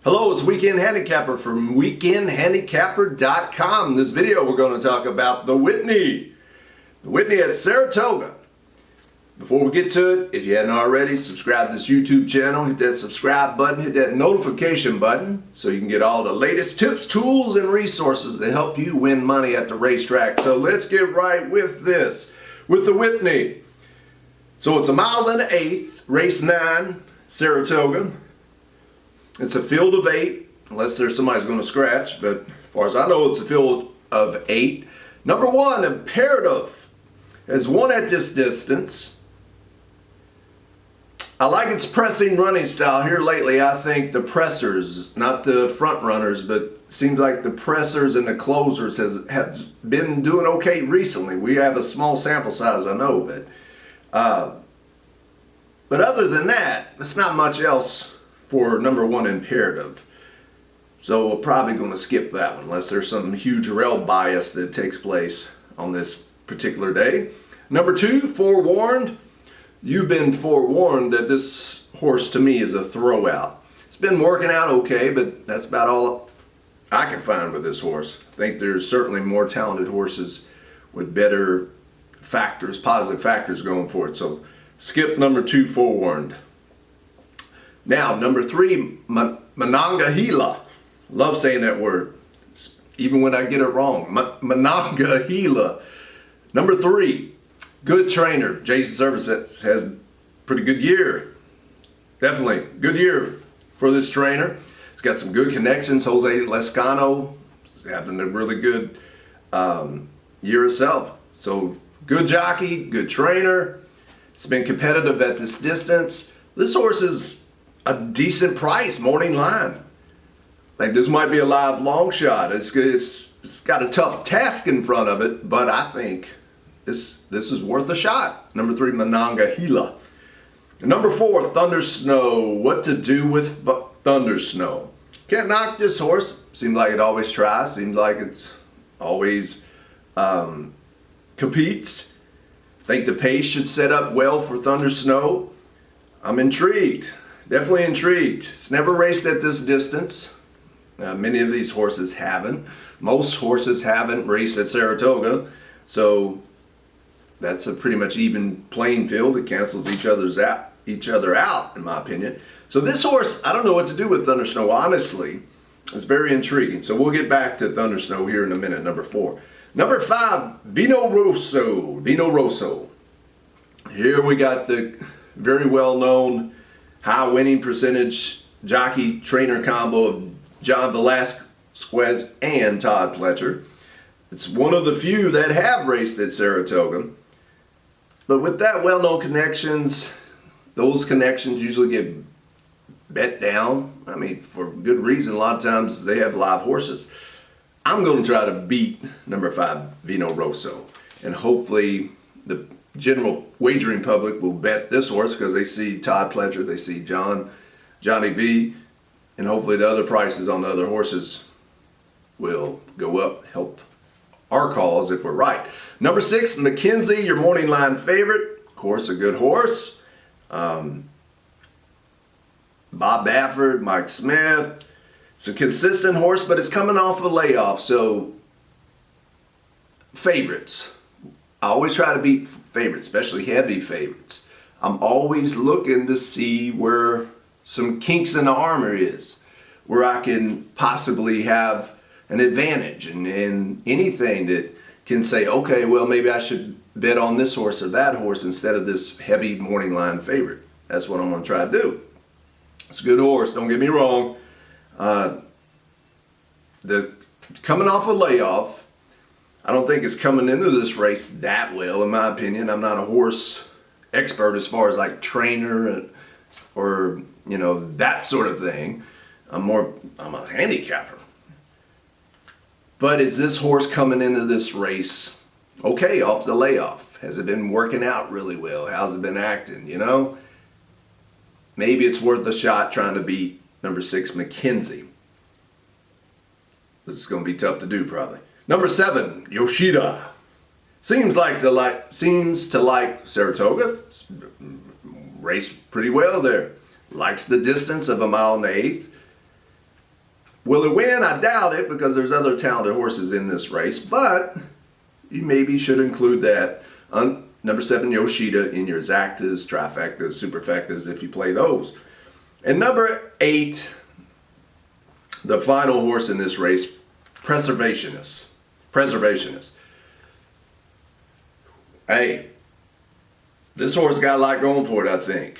Hello, it's Weekend Handicapper from weekendhandicapper.com. In this video we're going to talk about the Whitney. The Whitney at Saratoga. Before we get to it, if you hadn't already, subscribe to this YouTube channel, hit that subscribe button, hit that notification button so you can get all the latest tips, tools, and resources that help you win money at the racetrack. So let's get right with this, with the Whitney. So it's a mile and an eighth, race 9, Saratoga. It's a field of 8, unless there's somebody's going to scratch, but as far as I know, it's a field of 8. Number 1, Imperative, has won at this distance. I like its pressing running style here lately. I think the pressers, not the front runners, but seems like the pressers and the closers have been doing okay recently. We have a small sample size, I know, but other than that, it's not much else for number 1, Imperative. So we're probably going to skip that one unless there's some huge rail bias that takes place on this particular day. Number 2, Forewarned. You've been forewarned that this horse to me is a throwout. It's been working out okay, but that's about all I can find with this horse. I think there's certainly more talented horses with better factors, positive factors going for it. So skip number 2, Forewarned. Now, number 3, Monongahela. Love saying that word, even when I get it wrong. Monongahela. Number 3, good trainer. Jason Service has a pretty good year. Definitely good year for this trainer. He's got some good connections. Jose Lescano is having a really good year itself. So good jockey, good trainer. It's been competitive at this distance. This horse is a decent price, morning line. Like this might be a live long shot. It's got a tough task in front of it, but I think this is worth a shot. Number 3, Monongahela. Number 4, Thunder Snow. What to do with Thunder Snow? Can't knock this horse. Seems like it always tries. Seems like it's always competes. Think the pace should set up well for Thunder Snow. I'm intrigued. Definitely intrigued. It's never raced at this distance. Many of these horses haven't. Most horses haven't raced at Saratoga. So that's a pretty much even playing field. It cancels each other out, in my opinion. So this horse, I don't know what to do with Thunder Snow, honestly. It's very intriguing. So we'll get back to Thunder Snow here in a minute, number 4. Number 5, Vino Rosso. Vino Rosso. Here we got the very well-known high winning percentage jockey trainer combo of John Velasquez and Todd Pletcher. It's one of the few that have raced at Saratoga. But with that well-known connections, those connections usually get bet down. I mean, for good reason. A lot of times they have live horses. I'm going to try to beat number 5, Vino Rosso. And hopefully the general wagering public will bet this horse because they see Todd Pletcher, they see Johnny V, and hopefully the other prices on the other horses will go up, help our cause if we're right. Number 6, McKenzie, your morning line favorite. Of course, a good horse. Bob Baffert, Mike Smith. It's a consistent horse, but it's coming off a layoff, so favorites. I always try to beat favorites, especially heavy favorites. I'm always looking to see where some kinks in the armor is, where I can possibly have an advantage, and anything that can say, okay, well, maybe I should bet on this horse or that horse instead of this heavy morning line favorite. That's what I'm going to try to do. It's a good horse, don't get me wrong. Coming off a layoff, I don't think it's coming into this race that well, in my opinion. I'm not a horse expert as far as like trainer or you know, that sort of thing. I'm a handicapper. But is this horse coming into this race okay off the layoff? Has it been working out really well? How's it been acting, you know? Maybe it's worth a shot trying to beat number 6, McKenzie. This is going to be tough to do probably. Number 7, Yoshida. Seems to like Saratoga. Raced pretty well there. Likes the distance of 1 1/8 miles. Will it win? I doubt it, because there's other talented horses in this race, but you maybe should include that number 7 Yoshida in your exactas, trifectas, superfectas if you play those. And number 8, the final horse in this race, Preservationist. Hey, this horse got a lot going for it, I think.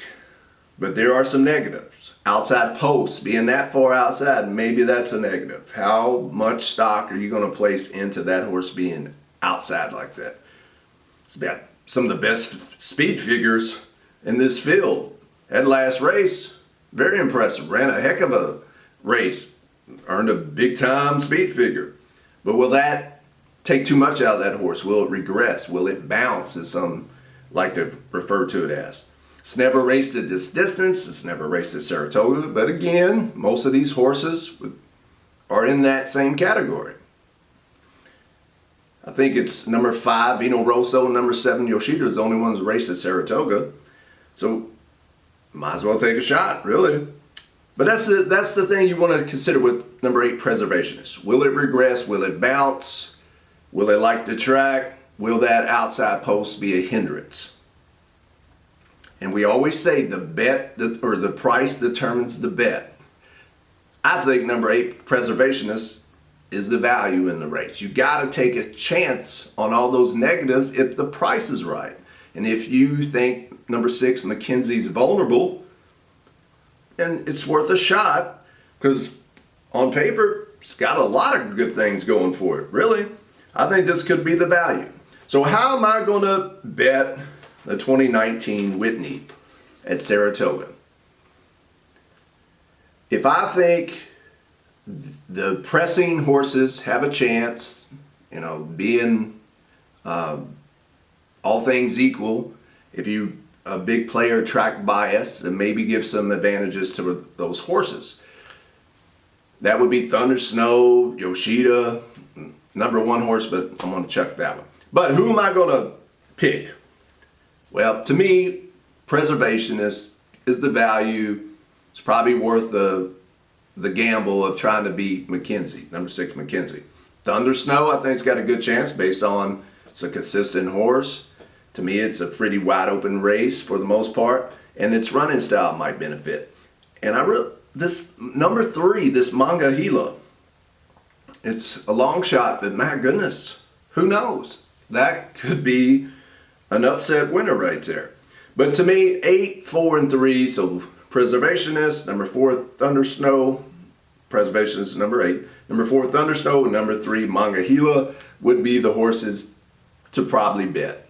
But there are some negatives. Outside posts, being that far outside, maybe that's a negative. How much stock are you going to place into that horse being outside like that? It's about some of the best speed figures in this field. That last race, very impressive. Ran a heck of a race. Earned a big time speed figure. But will that take too much out of that horse? Will it regress? Will it bounce, as some like to refer to it as? It's never raced at this distance. It's never raced at Saratoga. But again, most of these horses are in that same category. I think it's number 5, Vino, Rosso, and number 7, Yoshida is the only ones raced at Saratoga. So might as well take a shot, really. But that's the thing you want to consider with number 8, Preservationist. Will it regress? Will it bounce? Will it like the track? Will that outside post be a hindrance? And we always say the bet, or the price determines the bet. I think number 8, Preservationist, is the value in the race. You got to take a chance on all those negatives if the price is right. And if you think number 6, McKenzie's vulnerable, and it's worth a shot, because on paper, it's got a lot of good things going for it, really. I think this could be the value. So how am I going to bet the 2019 Whitney at Saratoga? If I think the pressing horses have a chance, being all things equal, if you a big player track bias, and maybe give some advantages to those horses. That would be Thunder Snow, Yoshida, number 1 horse, but I'm going to check that one. But who am I going to pick? Well, to me, Preservationist is the value. It's probably worth the gamble of trying to beat McKenzie, number 6 McKenzie. Thunder Snow, I think, has got a good chance based on it's a consistent horse. To me, it's a pretty wide open race for the most part, and its running style might benefit. And this number 3, this Mangahila, it's a long shot, but my goodness, who knows? That could be an upset winner right there. But to me, 8, 4, and 3, so Preservationist, number 4, Thunder Snow, Preservationist number 8, number 4, Thunder Snow, and number 3, Mangahila would be the horses to probably bet.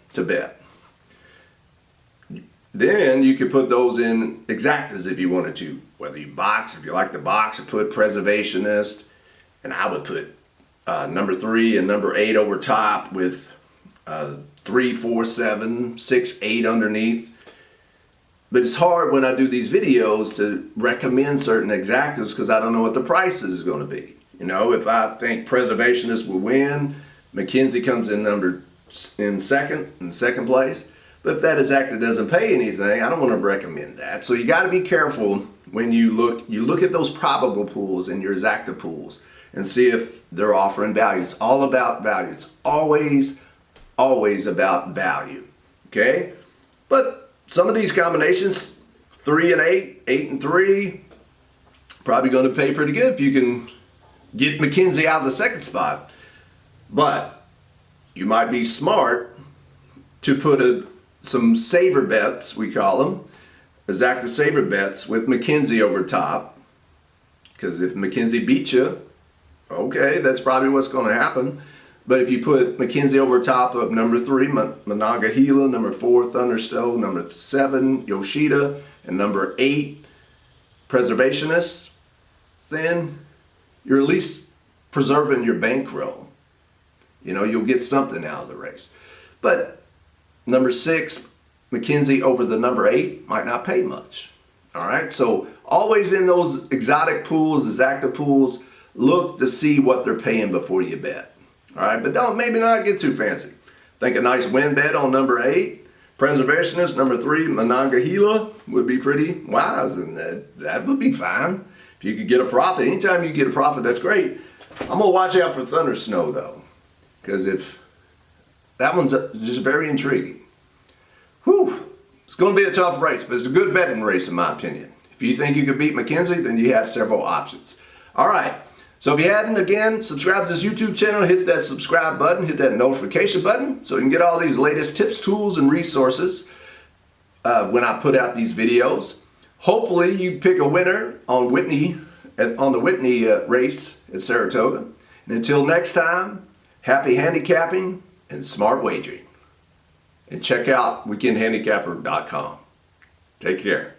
Then you could put those in exactas if you wanted to. Whether you box, if you like to box, or put Preservationist. And I would put number 3 and number 8 over top with 3, 4, 7, 6, 8 underneath. But it's hard when I do these videos to recommend certain exactas because I don't know what the price is going to be. If I think Preservationist will win, McKenzie comes in second place. But if that exacta doesn't pay anything, I don't want to recommend that. So you got to be careful when you look at those probable pools and your exacta pools and see if they're offering value. It's all about value. It's always about value. Okay? But some of these combinations, 3 and 8, 8 and 3, probably going to pay pretty good if you can get McKenzie out of the second spot. But you might be smart to put some saver bets, we call them, exacta saver bets with McKenzie over top. Because if McKenzie beats you, okay, that's probably what's going to happen. But if you put McKenzie over top of number 3, Mangahila, number 4, Thunder Snow, number 7, Yoshida, and number 8, Preservationist, then you're at least preserving your bankroll. You'll get something out of the race. But number 6, McKenzie over the number 8 might not pay much. All right, so always in those exotic pools, exacta pools, look to see what they're paying before you bet. All right, but maybe not get too fancy. Think a nice win bet on number 8, Preservationist, number 3, Monongahela would be pretty wise, and that would be fine. If you could get a profit, anytime you get a profit, that's great. I'm gonna watch out for Thunder Snow though, because if that one's just very intriguing. Whew, it's gonna be a tough race, but it's a good betting race in my opinion. If you think you could beat McKenzie, then you have several options. All right, so if you hadn't, again, subscribe to this YouTube channel, hit that subscribe button, hit that notification button so you can get all these latest tips, tools, and resources when I put out these videos. Hopefully you pick a winner on the Whitney race at Saratoga. And until next time, happy handicapping and smart wagering. And check out weekendhandicapper.com. Take care.